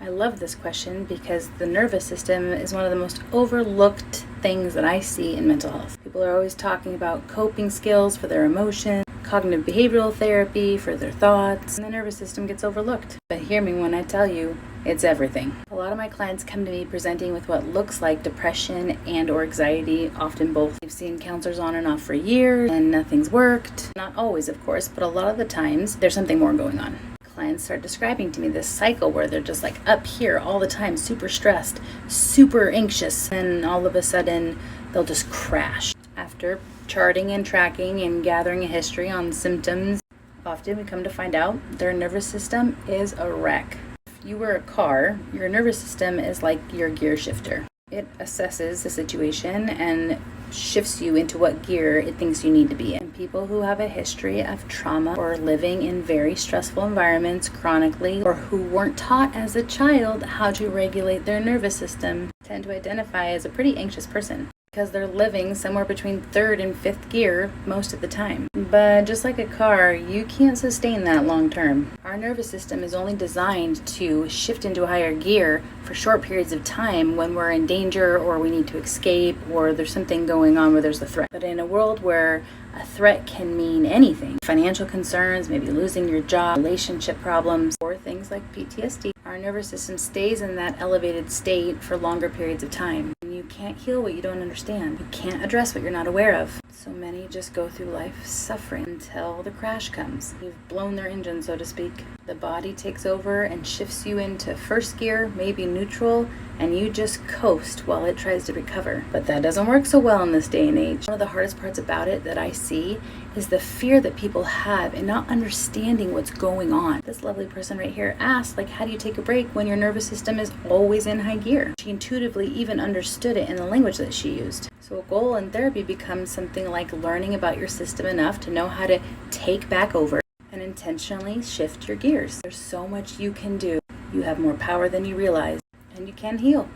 I love this question because the nervous system is one of the most overlooked things that I see in mental health. People are always talking about coping skills for their emotions, cognitive behavioral therapy for their thoughts, and the nervous system gets overlooked. But hear me when I tell you, it's everything. A lot of my clients come to me presenting with what looks like depression and or anxiety, often both. We've seen counselors on and off for years and nothing's worked. Not always, of course, but a lot of the times there's something more going on. Clients start describing to me this cycle where they're just like up here all the time, super stressed, super anxious, and all of a sudden they'll just crash. After charting and tracking and gathering a history on symptoms, often we come to find out their nervous system is a wreck. If you were a car, your nervous system is like your gear shifter. It assesses the situation and shifts you into what gear it thinks you need to be in. People who have a history of trauma or living in very stressful environments chronically, or who weren't taught as a child how to regulate their nervous system, tend to identify as a pretty anxious person because they're living somewhere between third and fifth gear most of the time. But just like a car, you can't sustain that long term. Our nervous system is only designed to shift into a higher gear for short periods of time when we're in danger or we need to escape or there's something going on where there's a threat. But in a world where a threat can mean anything, financial concerns, maybe losing your job, relationship problems, or things like PTSD, our nervous system stays in that elevated state for longer periods of time. You can't heal what you don't understand. You can't address what you're not aware of. So many just go through life suffering until the crash comes. You've blown their engine, so to speak. The body takes over and shifts you into first gear, maybe neutral, and you just coast while it tries to recover. But that doesn't work so well in this day and age. One of the hardest parts about it that I see is the fear that people have in not understanding what's going on. This lovely person right here asked, how do you take a break when your nervous system is always in high gear? She intuitively even understood it in the language that she used. So a goal in therapy becomes something like learning about your system enough to know how to take back over and intentionally shift your gears. There's so much you can do. You have more power than you realize, and you can heal.